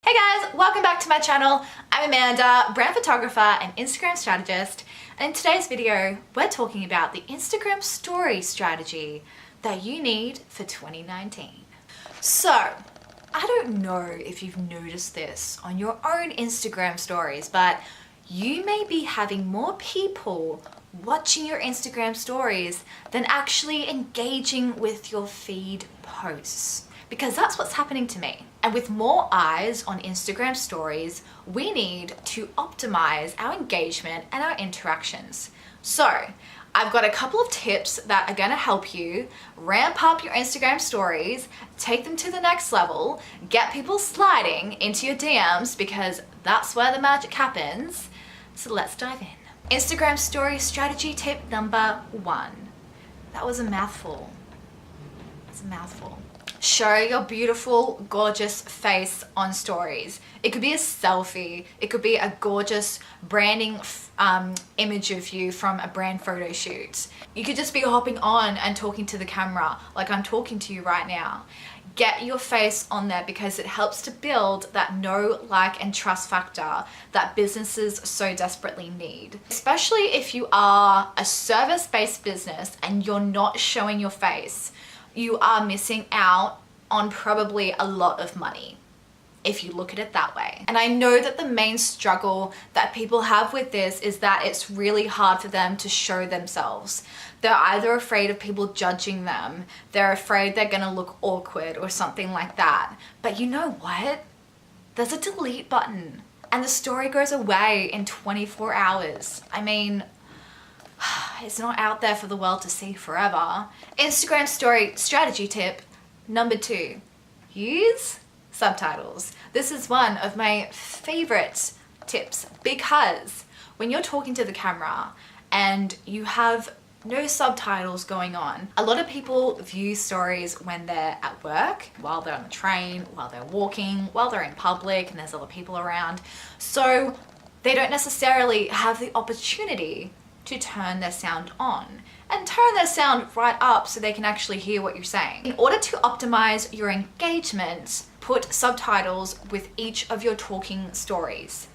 Hey guys, welcome back to my channel. I'm Amanda, brand photographer and Instagram strategist. And in today's video, we're talking about the Instagram story strategy that you need for 2019. So, I don't know if you've noticed this on your own Instagram stories, but you may be having more people watching your Instagram stories than actually engaging with your feed posts. Because that's what's happening to me. And with more eyes on Instagram stories, we need to optimize our engagement and our interactions. So I've got a couple of tips that are gonna help you ramp up your Instagram stories, take them to the next level, get people sliding into your DMs because that's where the magic happens. So let's dive in. Instagram story strategy tip number 1. That was a mouthful. It's a mouthful. Show your beautiful, gorgeous face on stories. It could be a selfie. It could be a gorgeous branding image of you from a brand photo shoot. You could just be hopping on and talking to the camera like I'm talking to you right now. Get your face on there because it helps to build that know, like, and trust factor that businesses so desperately need. Especially if you are a service-based business and you're not showing your face, you are missing out on probably a lot of money if you look at it that way. And I know that the main struggle that people have with this is that it's really hard for them to show themselves. They're either afraid of people judging them, they're afraid they're gonna look awkward or something like that. But you know what? There's a delete button and the story goes away in 24 hours. I mean, it's not out there for the world to see forever. Instagram story strategy tip number 2, use subtitles. This is one of my favorite tips because when you're talking to the camera and you have no subtitles going on, a lot of people view stories when they're at work, while they're on the train, while they're walking, while they're in public and there's other people around. So they don't necessarily have the opportunity to turn their sound on and turn their sound right up so they can actually hear what you're saying. In order to optimize your engagement, put subtitles with each of your talking stories.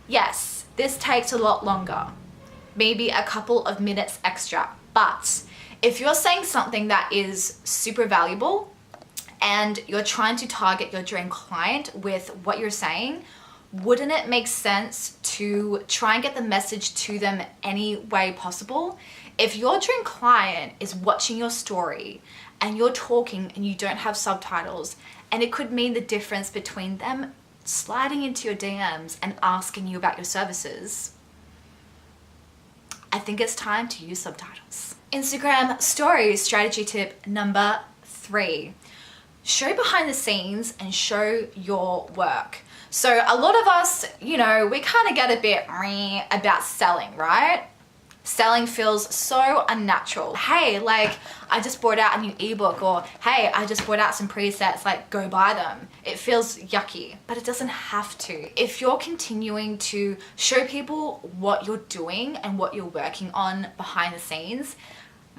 Yes, this takes a lot longer, maybe a couple of minutes extra, but if you're saying something that is super valuable and you're trying to target your dream client with what you're saying, wouldn't it make sense to try and get the message to them any way possible? If your dream client is watching your story and you're talking and you don't have subtitles, and it could mean the difference between them sliding into your DMs and asking you about your services, I think it's time to use subtitles. Instagram story strategy tip number 3. Show behind the scenes and show your work. So a lot of us, you know, we kind of get a bit about selling, right? Selling feels so unnatural. Hey, like, I just brought out a new ebook, or hey, I just brought out some presets, like, go buy them. It feels yucky, but it doesn't have to. If you're continuing to show people what you're doing and what you're working on behind the scenes,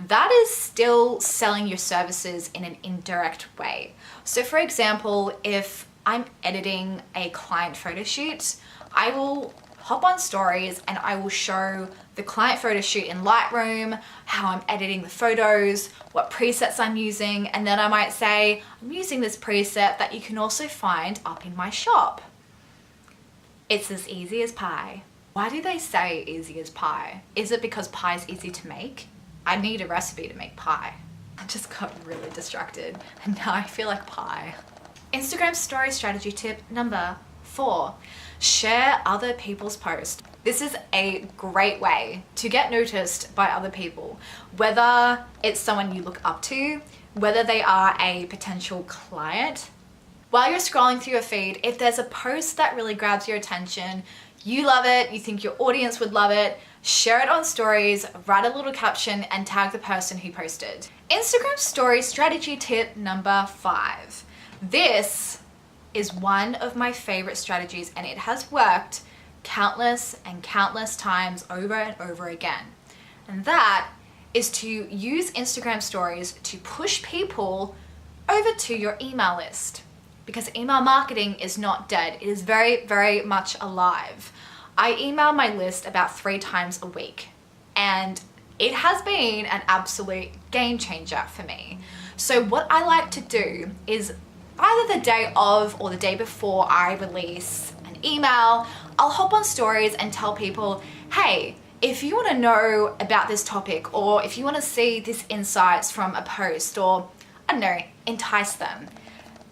that is still selling your services in an indirect way. So for example, if I'm editing a client photo shoot, I will hop on stories and I will show the client photo shoot in Lightroom, how I'm editing the photos, what presets I'm using, and then I might say, I'm using this preset that you can also find up in my shop. It's as easy as pie. Why do they say easy as pie? Is it because pie is easy to make? I need a recipe to make pie. I just got really distracted and now I feel like pie. Instagram story strategy tip number 4, share other people's posts. This is a great way to get noticed by other people, whether it's someone you look up to, whether they are a potential client. While you're scrolling through your feed, if there's a post that really grabs your attention, you love it, you think your audience would love it, share it on stories, write a little caption, and tag the person who posted. Instagram story strategy tip number 5. This is one of my favorite strategies and it has worked countless and countless times over and over again. And that is to use Instagram stories to push people over to your email list. because email marketing is not dead. It is very, very much alive. I email my list about 3 times a week, and it has been an absolute game changer for me. So what I like to do is either the day of or the day before I release an email, I'll hop on stories and tell people, hey, if you want to know about this topic, or if you want to see these insights from a post, or I don't know, entice them,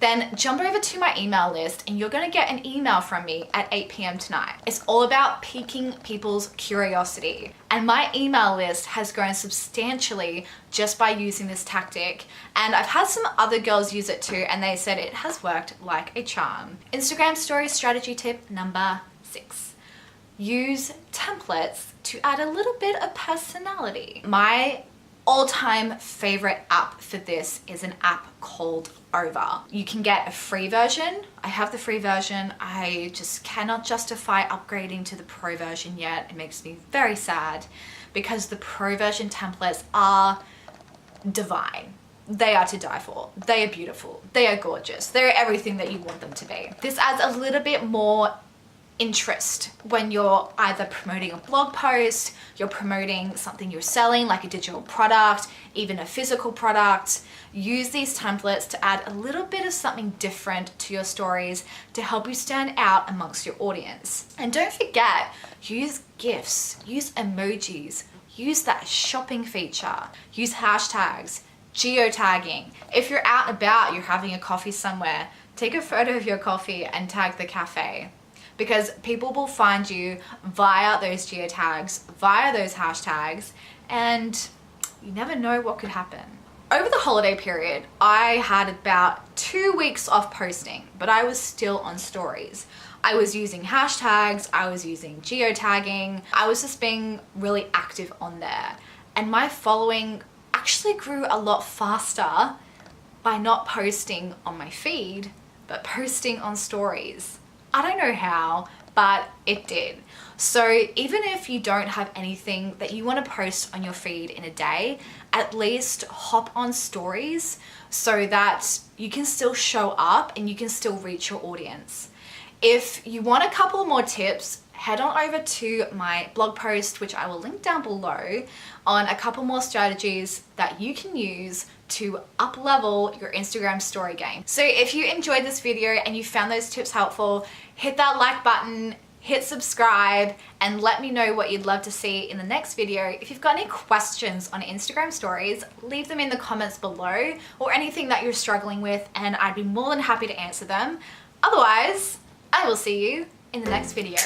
then jump over to my email list and you're going to get an email from me at 8 p.m. tonight. It's all about piquing people's curiosity. And my email list has grown substantially just by using this tactic. And I've had some other girls use it too, and they said it has worked like a charm. Instagram story strategy tip number 6. Use templates to add a little bit of personality. My all-time favorite app for this is an app called Over. You can get a free version. I have the free version. I just cannot justify upgrading to the pro version yet. It makes me very sad because the pro version templates are divine. They are to die for. They are beautiful. They are gorgeous. They're everything that you want them to be. This adds a little bit more interest when you're either promoting a blog post, you're promoting something you're selling like a digital product, even a physical product. Use these templates to add a little bit of something different to your stories to help you stand out amongst your audience. And don't forget, use GIFs, use emojis, use that shopping feature, use hashtags, geotagging. If you're out and about, you're having a coffee somewhere, take a photo of your coffee and tag the cafe, because people will find you via those geotags, via those hashtags, and you never know what could happen. Over the holiday period, I had about 2 weeks off posting, but I was still on stories. I was using hashtags, I was using geotagging, I was just being really active on there. And my following actually grew a lot faster by not posting on my feed, but posting on stories. I don't know how, but it did. So even if you don't have anything that you want to post on your feed in a day, at least hop on stories so that you can still show up and you can still reach your audience. If you want a couple more tips, head on over to my blog post, which I will link down below, on a couple more strategies that you can use to up-level your Instagram story game. So if you enjoyed this video and you found those tips helpful, hit that like button, hit subscribe, and let me know what you'd love to see in the next video. If you've got any questions on Instagram stories, leave them in the comments below, or anything that you're struggling with, and I'd be more than happy to answer them. Otherwise, I will see you in the next video.